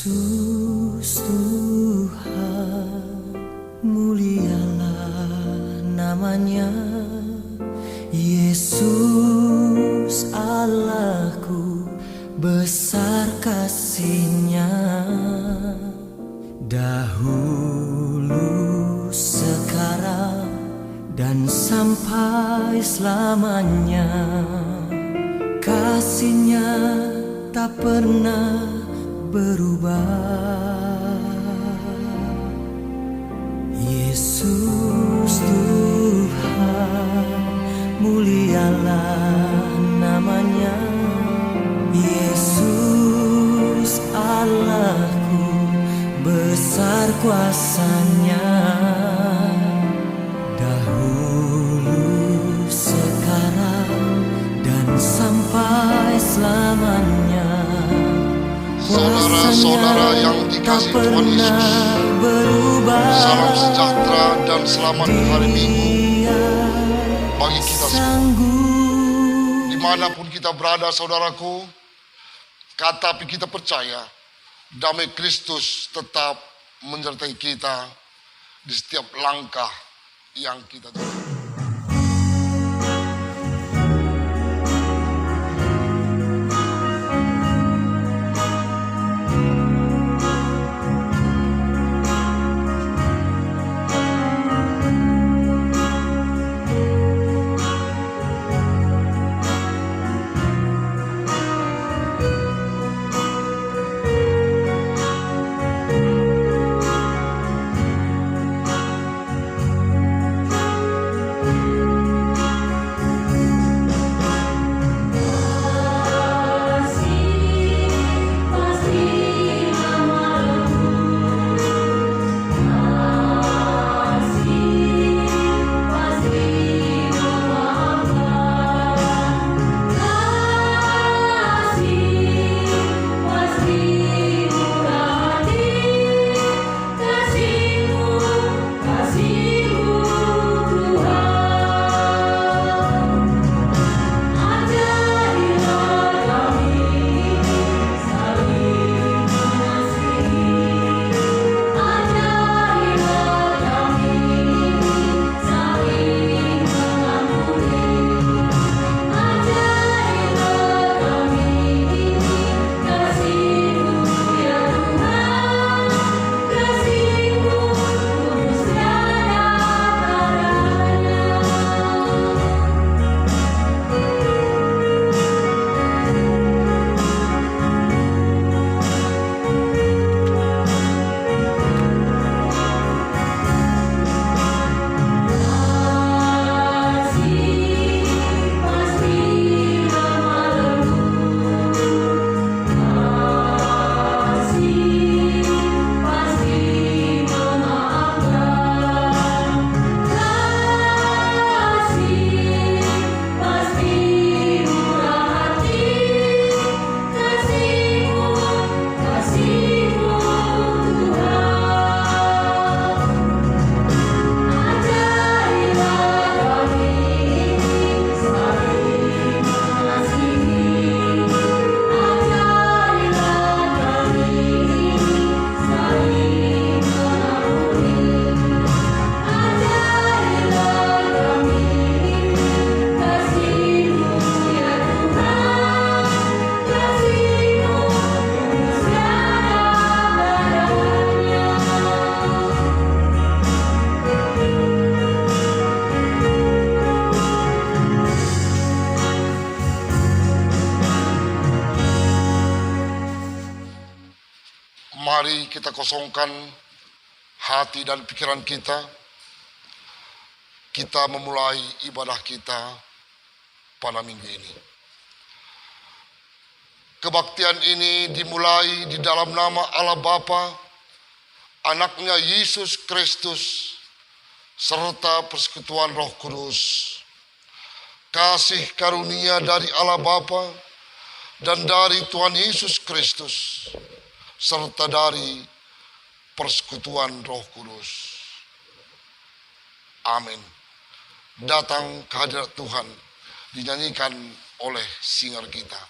Yesus Tuhan, mulialah namanya. Yesus Allahku, besar kasih-Nya. Dahulu, sekarang, dan sampai selamanya. Kasih-Nya tak pernah berubah. Yesus Tuhan, mulialah namanya. Yesus Allahku, besar kuasa-Nya. Dahulu, sekarang, dan sampai selamanya. Saudara-saudara yang dikasihi Tuhan Yesus, salam sejahtera dan selamat hari Minggu bagi kita semua. Dimanapun kita berada, saudaraku, tapi kita percaya damai Kristus tetap menyertai kita di setiap langkah yang kita tempuh. Mari kita kosongkan hati dan pikiran kita. Kita memulai ibadah kita pada minggu ini. Kebaktian ini dimulai di dalam nama Allah Bapa, Anaknya Yesus Kristus, serta persekutuan Roh Kudus. Kasih karunia dari Allah Bapa dan dari Tuhan Yesus Kristus, serta dari persekutuan Roh Kudus. Amin. Datang ke hadirat Tuhan dinyanyikan oleh singer kita.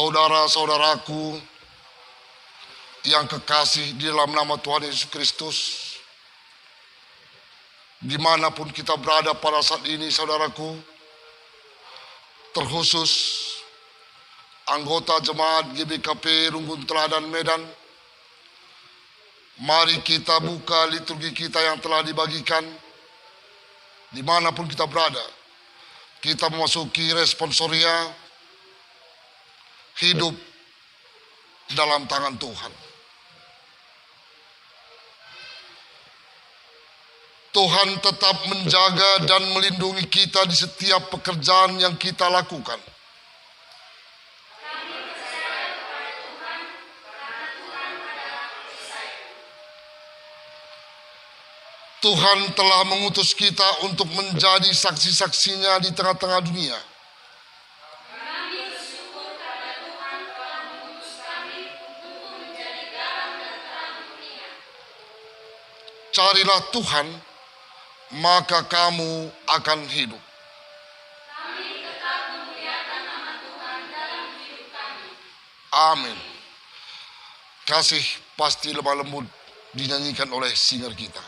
saudara-saudaraku yang kekasih di dalam nama Tuhan Yesus Kristus, dimanapun kita berada pada saat ini saudaraku, terkhusus anggota jemaat GBKP Runggun Teladan Medan, mari kita buka liturgi kita yang telah dibagikan. Dimanapun kita berada, kita memasuki responsoria hidup dalam tangan Tuhan. Tuhan tetap menjaga dan melindungi kita di setiap pekerjaan yang kita lakukan. Tuhan telah mengutus kita untuk menjadi saksi-saksinya di tengah-tengah dunia. Kami bersyukur karena Tuhan telah mengutus kami untuk menjadi garam dan terang dunia. Carilah Tuhan, maka kamu akan hidup. Kami tetap memuliakan nama Tuhan dalam hidup kami. Amin. Kasih pasti lemah lembut dinyanyikan oleh singer kita.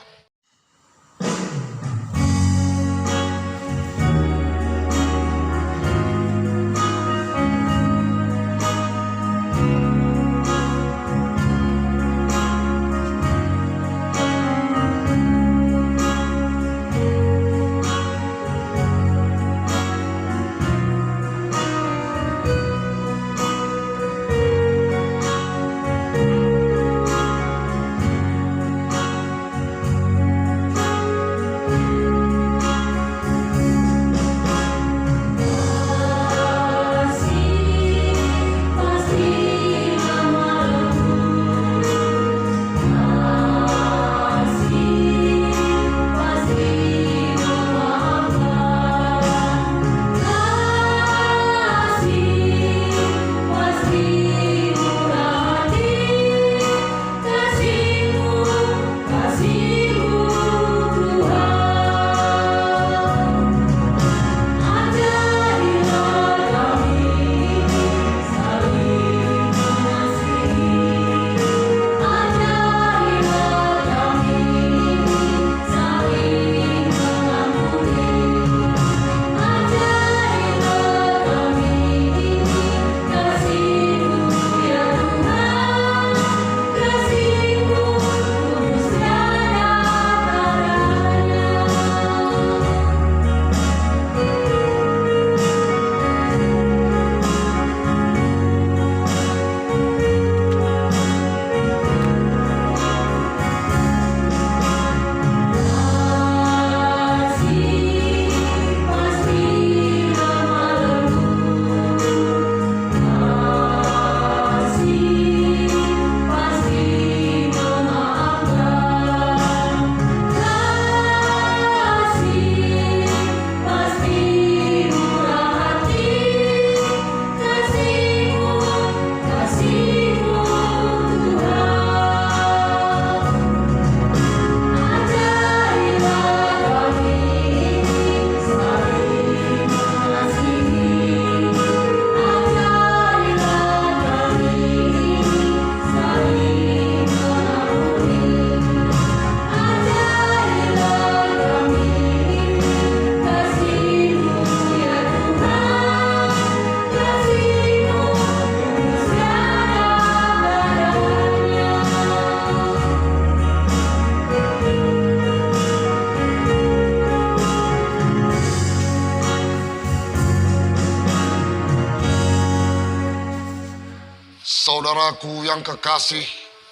Saudaraku yang kekasih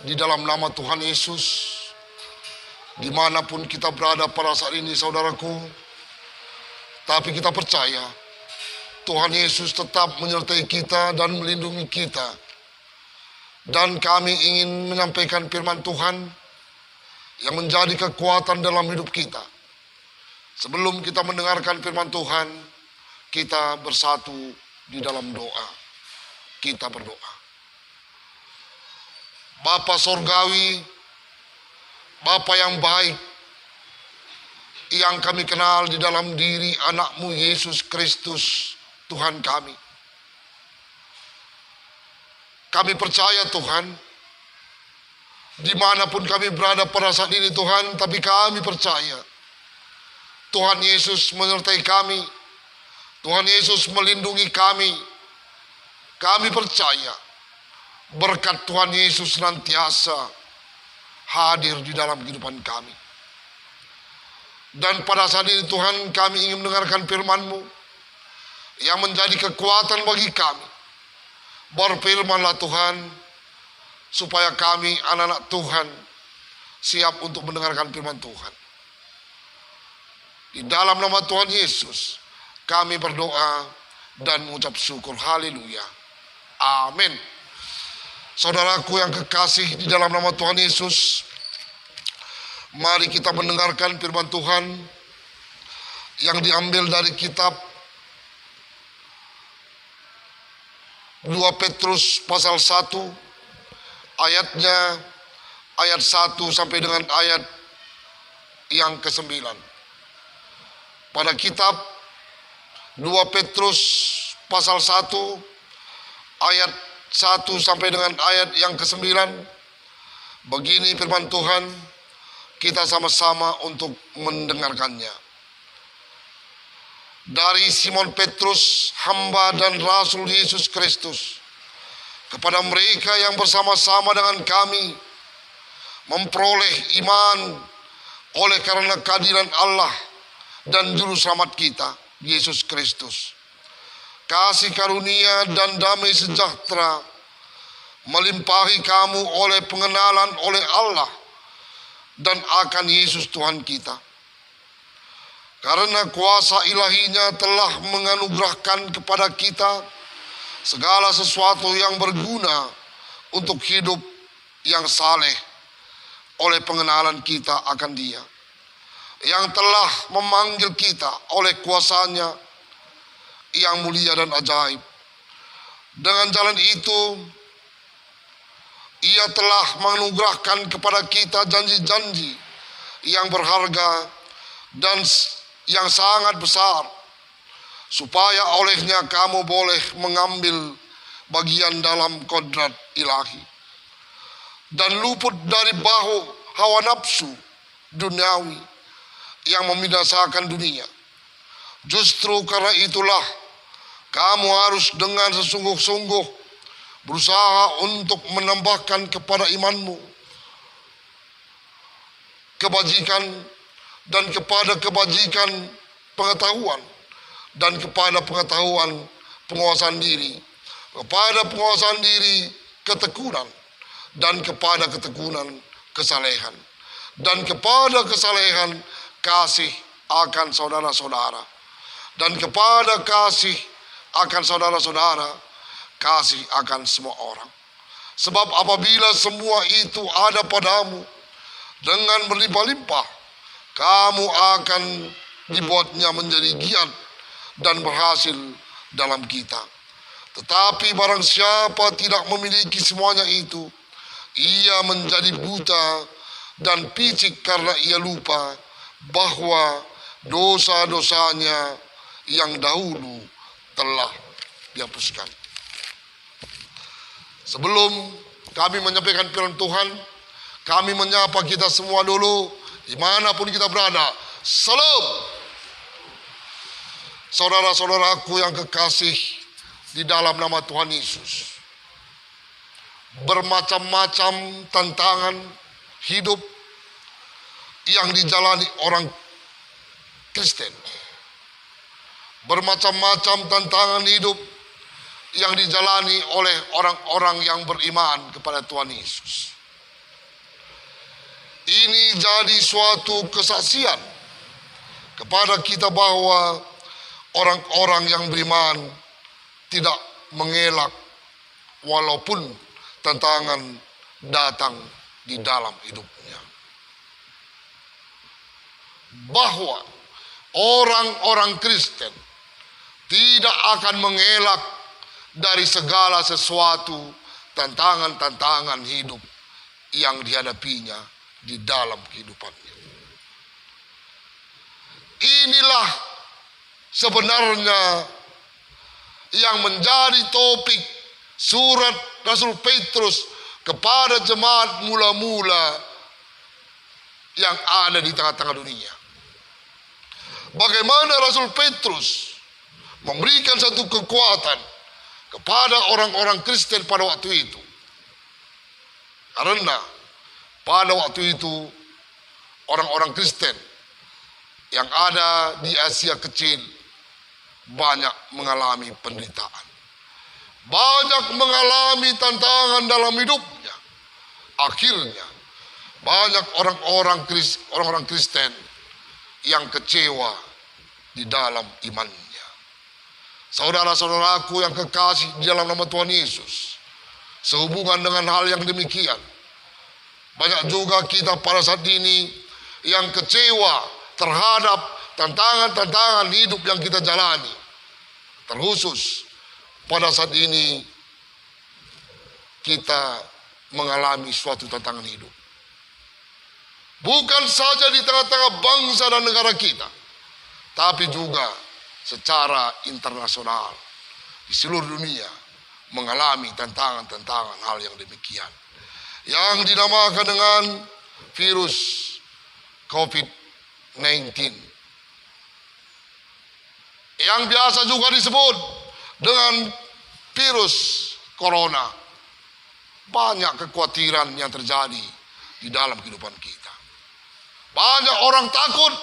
di dalam nama Tuhan Yesus, dimanapun kita berada pada saat ini saudaraku, tapi kita percaya Tuhan Yesus tetap menyertai kita dan melindungi kita. Dan kami ingin menyampaikan firman Tuhan yang menjadi kekuatan dalam hidup kita. Sebelum kita mendengarkan firman Tuhan, kita bersatu di dalam doa. Kita berdoa. Bapa Sorgawi, Bapa yang baik, yang kami kenal di dalam diri anak-Mu Yesus Kristus, Tuhan kami. Kami percaya Tuhan, dimanapun kami berada pada saat ini Tuhan, tapi kami percaya Tuhan Yesus menyertai kami, Tuhan Yesus melindungi kami. Kami percaya berkat Tuhan Yesus senantiasa hadir di dalam kehidupan kami. Dan pada saat ini Tuhan, kami ingin mendengarkan firman-Mu yang menjadi kekuatan bagi kami. Berfirmanlah Tuhan, supaya kami anak-anak Tuhan siap untuk mendengarkan firman Tuhan. Di dalam nama Tuhan Yesus, kami berdoa dan mengucap syukur. Haleluya. Amin. Saudaraku yang kekasih di dalam nama Tuhan Yesus, mari kita mendengarkan firman Tuhan yang diambil dari kitab 2 Petrus pasal 1 ayatnya ayat 1 sampai dengan ayat yang ke-9. Pada kitab 2 Petrus pasal 1 ayat 1 sampai dengan ayat yang ke-9, begini firman Tuhan, kita sama-sama untuk mendengarkannya. Dari Simon Petrus, hamba dan Rasul Yesus Kristus, kepada mereka yang bersama-sama dengan kami memperoleh iman oleh karena keadilan Allah dan Juru Selamat kita, Yesus Kristus. Kasih karunia dan damai sejahtera melimpahi kamu oleh pengenalan oleh Allah dan akan Yesus Tuhan kita. Karena kuasa ilahinya telah menganugerahkan kepada kita segala sesuatu yang berguna untuk hidup yang saleh oleh pengenalan kita akan Dia, yang telah memanggil kita oleh kuasanya yang mulia dan ajaib. Dengan jalan itu, Ia telah menganugerahkan kepada kita janji-janji yang berharga dan yang sangat besar, supaya olehnya kamu boleh mengambil bagian dalam kodrat ilahi dan luput dari bahu hawa nafsu duniawi yang membinasakan dunia. Justru karena itulah kamu harus dengan sesungguh-sungguh berusaha untuk menambahkan kepada imanmu kebajikan, dan kepada kebajikan pengetahuan, dan kepada pengetahuan penguasaan diri, kepada penguasaan diri ketekunan, dan kepada ketekunan kesalehan, dan kepada kesalehan kasih akan saudara-saudara, dan kepada kasih akan saudara-saudara kasih akan semua orang. Sebab apabila semua itu ada padamu dengan berlimpah-limpah, kamu akan dibuatnya menjadi giat dan berhasil dalam kita. Tetapi barang siapa tidak memiliki semuanya itu, ia menjadi buta dan picik karena ia lupa bahwa dosa-dosanya yang dahulu telah dihapuskan. Sebelum kami menyampaikan firman Tuhan, kami menyapa kita semua dulu, dimanapun kita berada. Salam. Saudara-saudaraku yang kekasih di dalam nama Tuhan Yesus, bermacam-macam tantangan hidup yang dijalani orang Kristen. Bermacam-macam tantangan hidup yang dijalani oleh orang-orang yang beriman kepada Tuhan Yesus. Ini jadi suatu kesaksian kepada kita bahwa orang-orang yang beriman tidak mengelak walaupun tantangan datang di dalam hidupnya. Bahwa orang-orang Kristen tidak akan mengelak dari segala sesuatu tantangan-tantangan hidup yang dihadapinya di dalam kehidupannya. Inilah sebenarnya yang menjadi topik surat Rasul Petrus kepada jemaat mula-mula yang ada di tengah-tengah dunia. Bagaimana Rasul Petrus memberikan satu kekuatan kepada orang-orang Kristen pada waktu itu. Karena pada waktu itu orang-orang Kristen yang ada di Asia kecil banyak mengalami penderitaan. Banyak mengalami tantangan dalam hidupnya. Akhirnya banyak orang-orang Kristen yang kecewa di dalam imannya. Saudara-saudaraku yang kekasih di dalam nama Tuhan Yesus, sehubungan dengan hal yang demikian, banyak juga kita pada saat ini yang kecewa terhadap tantangan-tantangan hidup yang kita jalani. Terkhusus pada saat ini kita mengalami suatu tantangan hidup. Bukan saja di tengah-tengah bangsa dan negara kita, tapi juga secara internasional di seluruh dunia mengalami tantangan-tantangan hal yang demikian, yang dinamakan dengan virus COVID-19, yang biasa juga disebut dengan virus corona. Banyak kekhawatiran yang terjadi di dalam kehidupan kita. Banyak orang takut.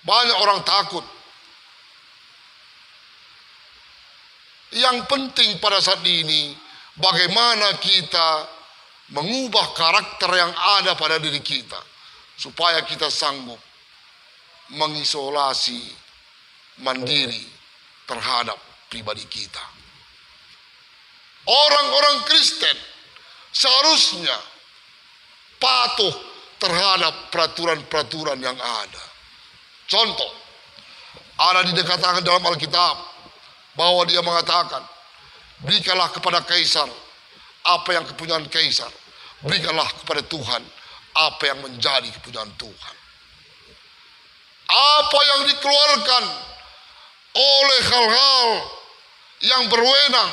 Banyak orang takut. Yang penting pada saat ini, bagaimana kita mengubah karakter yang ada pada diri kita, supaya kita sanggup mengisolasi mandiri terhadap pribadi kita. Orang-orang Kristen seharusnya patuh terhadap peraturan-peraturan yang ada. Contoh, ada dikatakan dalam Alkitab bahwa dia mengatakan, berikanlah kepada Kaisar apa yang kepunyaan Kaisar, berikanlah kepada Tuhan apa yang menjadi kepunyaan Tuhan. Apa yang dikeluarkan oleh hal-hal yang berwenang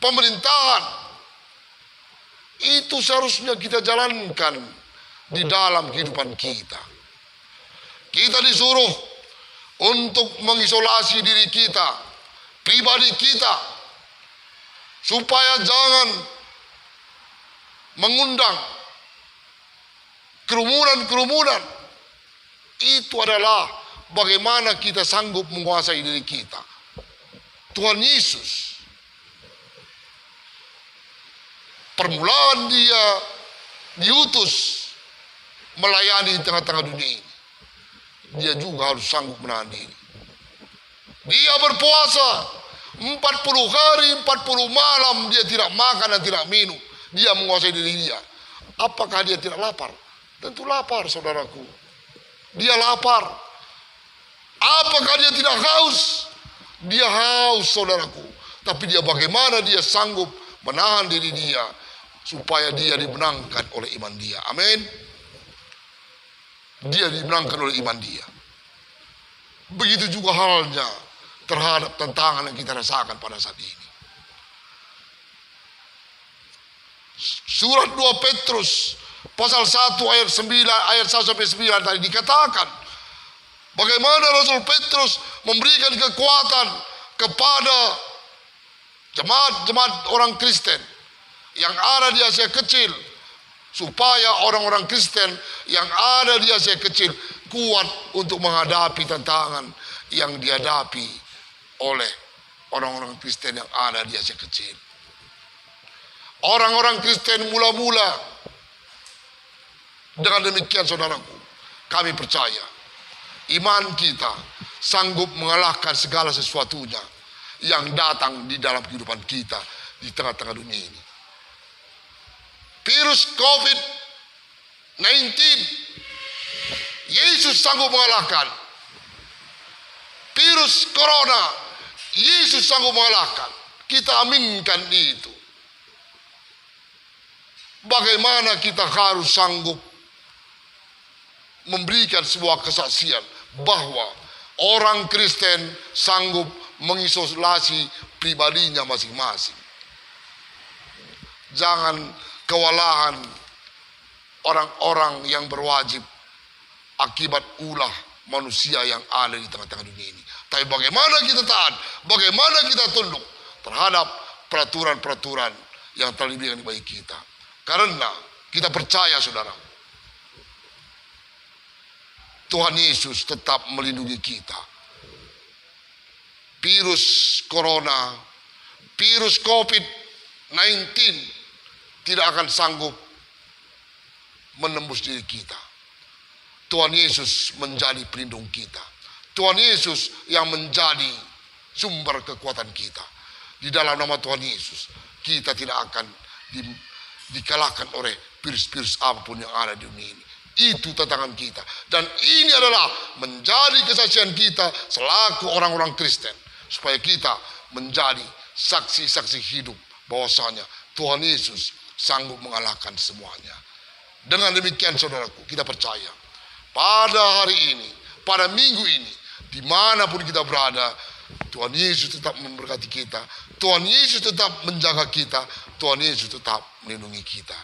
pemerintahan, itu seharusnya kita jalankan di dalam kehidupan kita. Kita disuruh untuk mengisolasi diri kita, pribadi kita, supaya jangan mengundang kerumunan-kerumunan. Itu adalah bagaimana kita sanggup menguasai diri kita. Tuhan Yesus, permulaan dia diutus melayani di tengah-tengah dunia ini, dia juga harus sanggup menahan diri. Dia berpuasa 40 hari 40 malam, dia tidak makan dan tidak minum. Dia menguasai diri dia. Apakah dia tidak lapar? Tentu lapar, saudaraku. Dia lapar. Apakah dia tidak haus? Dia haus, saudaraku. Tapi dia bagaimana dia sanggup menahan diri dia supaya dia dimenangkan oleh iman dia. Amin. Dia dimenangkan oleh iman dia. Begitu juga halnya terhadap tantangan yang kita rasakan pada saat ini. Surat 2 Petrus pasal 1 ayat 9 ayat 1 sampai 9 tadi dikatakan bagaimana Rasul Petrus memberikan kekuatan kepada jemaat-jemaat orang Kristen yang ada di Asia kecil, supaya orang-orang Kristen yang ada di Asia kecil kuat untuk menghadapi tantangan yang dihadapi oleh orang-orang Kristen yang ada di Asia kecil. Orang-orang Kristen mula-mula, dengan demikian saudaraku, kami percaya iman kita sanggup mengalahkan segala sesuatunya yang datang di dalam kehidupan kita di tengah-tengah dunia ini. Virus COVID-19, Yesus sanggup mengalahkan. Virus corona, Yesus sanggup mengalahkan. Kita aminkan itu. Bagaimana kita harus sanggup memberikan sebuah kesaksian bahwa orang Kristen sanggup mengisolasi pribadinya masing-masing. Jangan kewalahan orang-orang yang berwajib akibat ulah manusia yang ada di tengah-tengah dunia ini. Tapi bagaimana kita taat, bagaimana kita tunduk terhadap peraturan-peraturan yang telah diberikan bagi kita. Karena kita percaya, saudara, Tuhan Yesus tetap melindungi kita. Virus corona, virus COVID-19 tidak akan sanggup menembus diri kita. Tuhan Yesus menjadi pelindung kita. Tuhan Yesus yang menjadi sumber kekuatan kita. Di dalam nama Tuhan Yesus, kita tidak akan dikalahkan oleh virus-virus apapun yang ada di dunia ini. Itu tantangan kita. Dan ini adalah menjadi kesaksian kita selaku orang-orang Kristen. Supaya kita menjadi saksi-saksi hidup bahwasanya Tuhan Yesus sanggup mengalahkan semuanya. Dengan demikian, saudaraku, kita percaya pada hari ini, pada minggu ini, dimanapun kita berada, Tuhan Yesus tetap memberkati kita. Tuhan Yesus tetap menjaga kita. Tuhan Yesus tetap melindungi kita.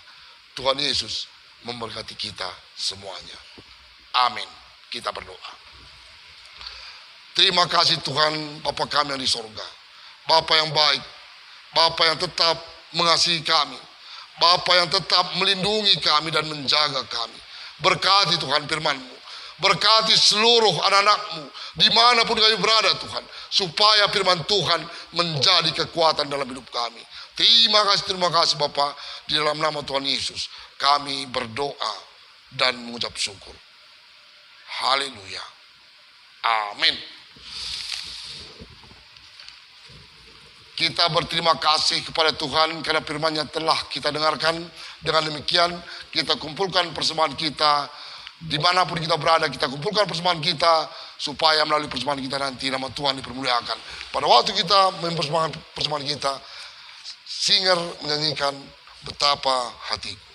Tuhan Yesus memberkati kita semuanya. Amin. Kita berdoa. Terima kasih Tuhan, Bapa kami yang di sorga. Bapa yang baik, Bapa yang tetap mengasihi kami, Bapa yang tetap melindungi kami dan menjaga kami. Berkati Tuhan firman-Mu, berkati seluruh anak-anak-Mu dimanapun kami berada Tuhan, supaya firman Tuhan menjadi kekuatan dalam hidup kami. Terima kasih Bapa. Di dalam nama Tuhan Yesus kami berdoa dan mengucap syukur. Haleluya. Amin. Kita berterima kasih kepada Tuhan karena firman-Nya telah kita dengarkan. Dengan demikian kita kumpulkan persembahan kita. Dimanapun kita berada, kita kumpulkan persembahan kita, supaya melalui persembahan kita nanti nama Tuhan dipermuliakan. Pada waktu kita mempersembahkan persembahan kita, singer menyanyikan Betapa Hatiku.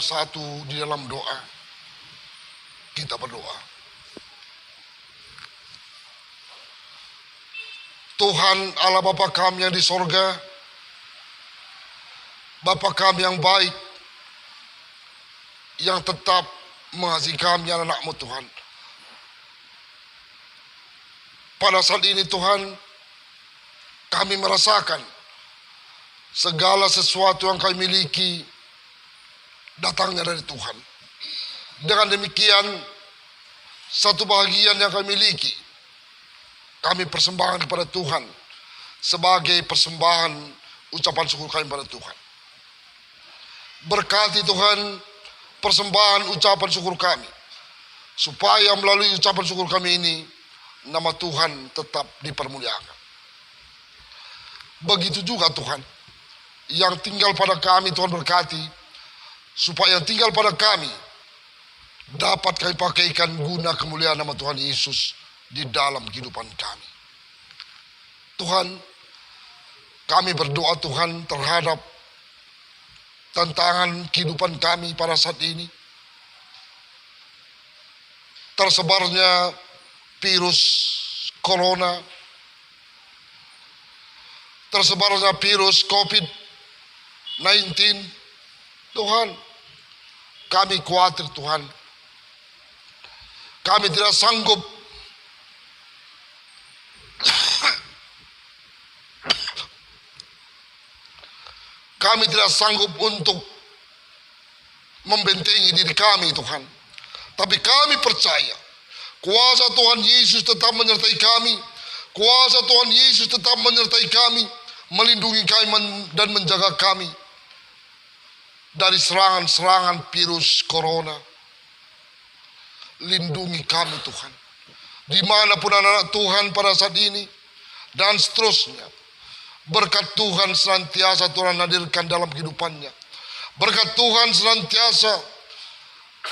bersatu di dalam doa. Kita berdoa. Tuhan Allah Bapa kami yang di sorga, Bapa kami yang baik, yang tetap mengasihi kami anak-anak-Mu Tuhan. Pada saat ini Tuhan, kami merasakan segala sesuatu yang kami miliki datangnya dari Tuhan. Dengan demikian, satu bagian yang kami miliki, kami persembahkan kepada Tuhan sebagai persembahan ucapan syukur kami pada Tuhan. Berkati Tuhan persembahan ucapan syukur kami, supaya melalui ucapan syukur kami ini, nama Tuhan tetap dipermuliakan. Begitu juga Tuhan, yang tinggal pada kami Tuhan berkati, supaya yang tinggal pada kami dapat kami pakaikan guna kemuliaan nama Tuhan Yesus di dalam kehidupan kami. Tuhan, kami berdoa Tuhan terhadap tantangan kehidupan kami pada saat ini. Tersebarnya virus corona, tersebarnya virus COVID-19. Tuhan, kami khawatir Tuhan. Kami tidak sanggup untuk membentengi diri kami Tuhan. Tapi kami percaya kuasa Tuhan Yesus tetap menyertai kami. Kuasa Tuhan Yesus tetap menyertai kami, melindungi kami dan menjaga kami dari serangan-serangan virus corona. Lindungi kami Tuhan, dimanapun anak-anak Tuhan pada saat ini dan seterusnya. Berkat Tuhan senantiasa Tuhan hadirkan dalam kehidupannya. Berkat Tuhan senantiasa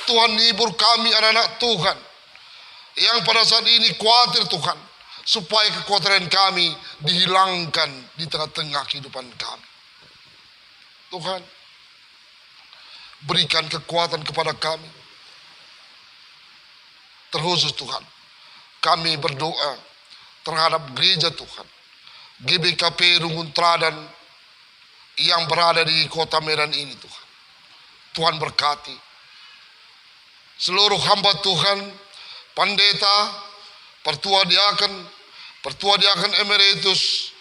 Tuhan hibur kami anak-anak Tuhan yang pada saat ini khawatir Tuhan, supaya kekhawatiran kami dihilangkan di tengah-tengah kehidupan kami. Tuhan, berikan kekuatan kepada kami. Terkhusus Tuhan, kami berdoa terhadap gereja Tuhan, GBKP Rungun Teladan yang berada di kota Medan ini Tuhan. Tuhan berkati seluruh hamba Tuhan, pendeta, pertua diaken emeritus,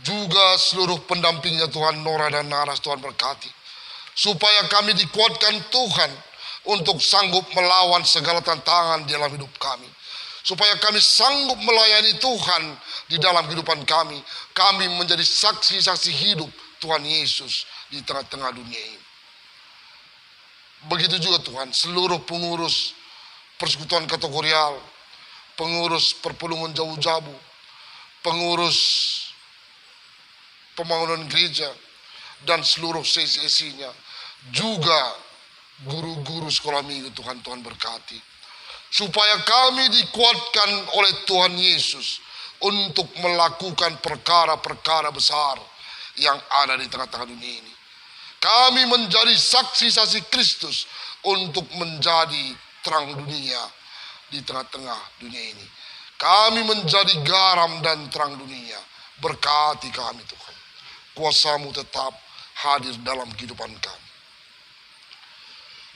juga seluruh pendampingnya Tuhan, Nora dan Naras. Tuhan berkati supaya kami dikuatkan Tuhan untuk sanggup melawan segala tantangan di dalam hidup kami. Supaya kami sanggup melayani Tuhan di dalam kehidupan kami. Kami menjadi saksi-saksi hidup Tuhan Yesus di tengah-tengah dunia ini. Begitu juga Tuhan, seluruh pengurus persekutuan kategorial, pengurus perpulungan jauh-jauh, pengurus pembangunan gereja, dan seluruh sesi-sesinya, juga guru-guru sekolah minggu Tuhan berkati. Supaya kami dikuatkan oleh Tuhan Yesus untuk melakukan perkara-perkara besar yang ada di tengah-tengah dunia ini. Kami menjadi saksi-saksi Kristus untuk menjadi terang dunia di tengah-tengah dunia ini. Kami menjadi garam dan terang dunia. Berkati kami Tuhan. Kuasa-Mu tetap hadir dalam kehidupan kami.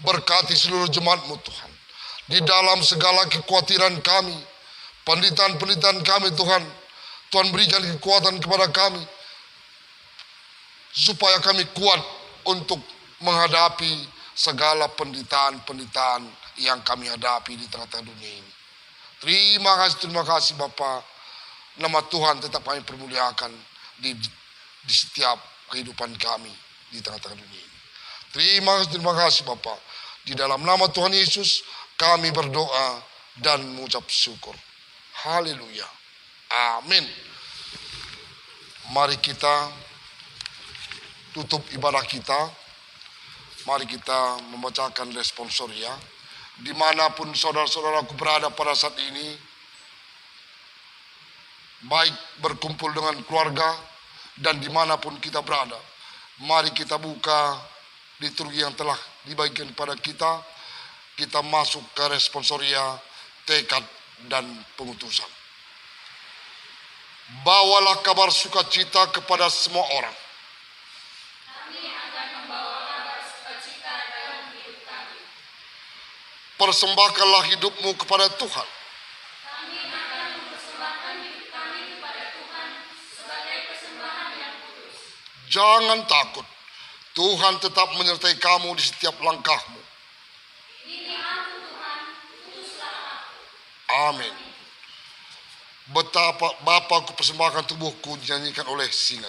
Berkati seluruh jemaat-Mu Tuhan, di dalam segala kekhawatiran kami, penderitaan-penderitaan kami Tuhan. Tuhan berikan kekuatan kepada kami, supaya kami kuat untuk menghadapi segala penderitaan-penderitaan yang kami hadapi di tengah-tengah dunia ini. Terima kasih Bapa. Nama Tuhan tetap kami permuliakan di setiap kehidupan kami di tengah-tengah dunia ini. Terima kasih Bapa. Di dalam nama Tuhan Yesus kami berdoa dan mengucap syukur. Haleluya. Amin. Mari kita tutup ibadah kita. Mari kita membacakan responsoria. Dimanapun saudara-saudaraku berada pada saat ini, baik berkumpul dengan keluarga dan dimanapun kita berada, mari kita buka liturgi yang telah dibagikan kepada kita, kita masuk ke responsoria tekad dan pengutusan. Bawalah kabar sukacita kepada semua orang. Kami akan membawa kabar sukacita dalam hidup kami. Persembahkanlah hidupmu kepada Tuhan. Kami akan mempersembahkan hidup kami kepada Tuhan sebagai persembahan yang kudus. Jangan takut, Tuhan tetap menyertai kamu di setiap langkahmu. Ini aku Tuhan, utuslah aku. Amin. Betapa Bapa ku persembahkan tubuhku dinyanyikan oleh singer.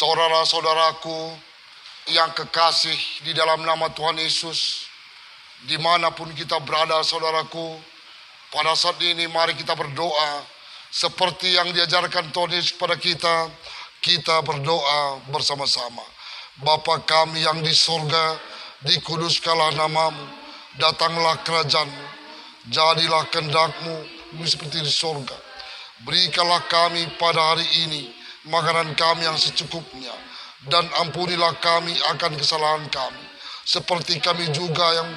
Saudara-saudaraku yang kekasih di dalam nama Tuhan Yesus, dimanapun kita berada saudaraku, pada saat ini mari kita berdoa seperti yang diajarkan Tuhan Yesus kepada kita. Kita berdoa bersama-sama. Bapa kami yang di sorga, dikuduskanlah namamu, datanglah kerajaanmu, jadilah kehendak-Mu seperti di sorga. Berikanlah kami pada hari ini makanan kami yang secukupnya, dan ampunilah kami akan kesalahan kami, seperti kami juga yang,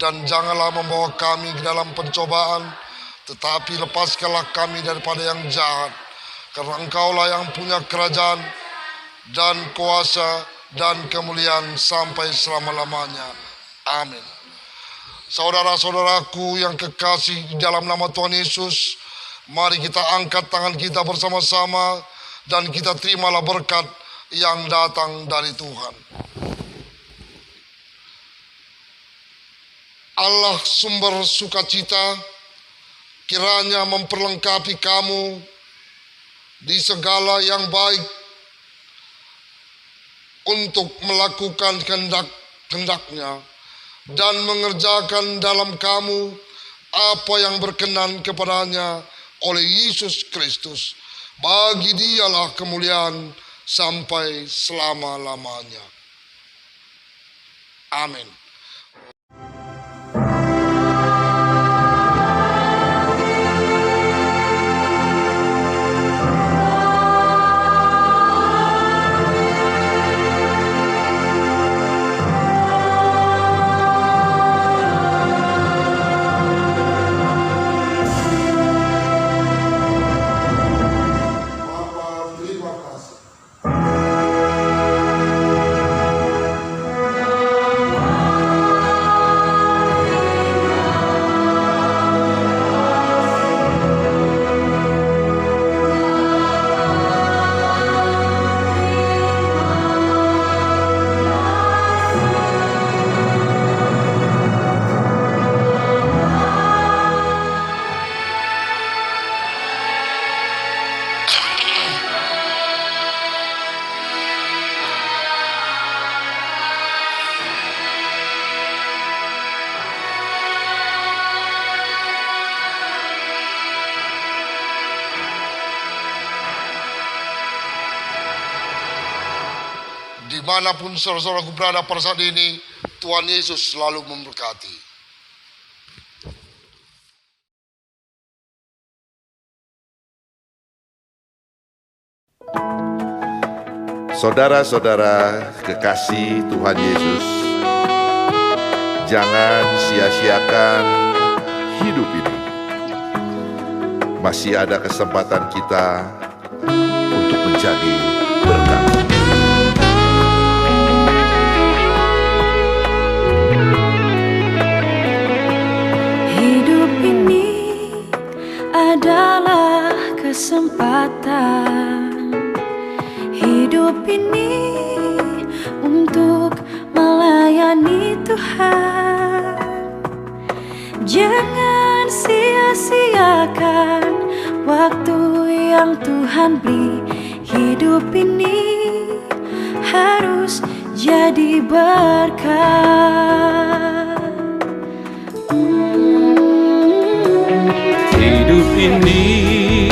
dan janganlah membawa kami ke dalam pencobaan, tetapi lepaskanlah kami daripada yang jahat, karena Engkaulah yang punya kerajaan dan kuasa dan kemuliaan sampai selama-lamanya. Amin. Saudara-saudaraku yang kekasih di dalam nama Tuhan Yesus, Mari kita angkat tangan kita bersama-sama dan kita terimalah berkat yang datang dari Tuhan. Allah sumber sukacita, kiranya memperlengkapi kamu di segala yang baik untuk melakukan kehendak-kehendaknya dan mengerjakan dalam kamu apa yang berkenan kepadanya oleh Yesus Kristus. Bagi Dialah kemuliaan sampai selama-lamanya. Amin. Dimanapun saudara-saudaraku berada pada saat ini, Tuhan Yesus selalu memberkati. Saudara-saudara kekasih Tuhan Yesus, jangan sia-siakan hidup ini. Masih ada kesempatan kita untuk menjadi berkat. Hidup ini adalah kesempatan. Hidup ini untuk melayani Tuhan. Jangan sia-siakan waktu yang Tuhan beri. Hidup ini harus jadi berkat. Hidup ini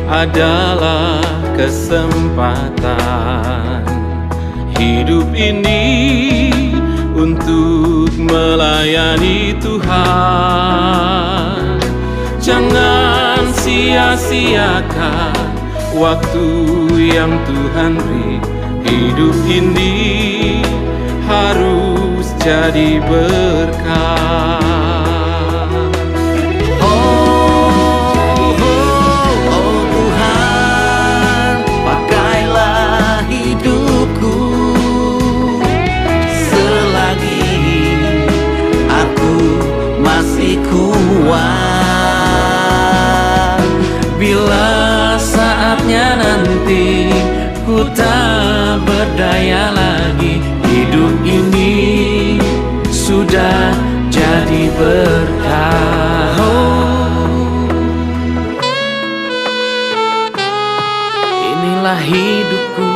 adalah kesempatan. Hidup ini untuk melayani Tuhan. Jangan sia-siakan waktu yang Tuhan beri. Hidup ini harus jadi berkat. Bila saatnya nanti ku tak berdaya lagi, hidup ini sudah jadi berkah. Inilah hidupku,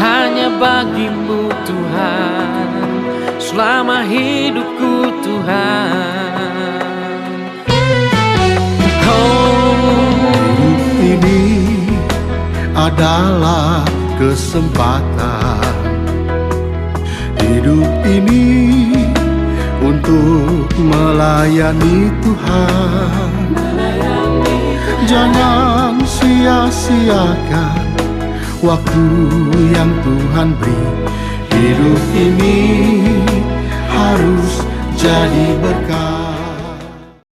hanya bagimu Tuhan, selama hidupku Tuhan. Hidup ini adalah kesempatan. Hidup ini untuk melayani Tuhan. Jangan sia-siakan waktu yang Tuhan beri. Hidup ini harus jadi berkat.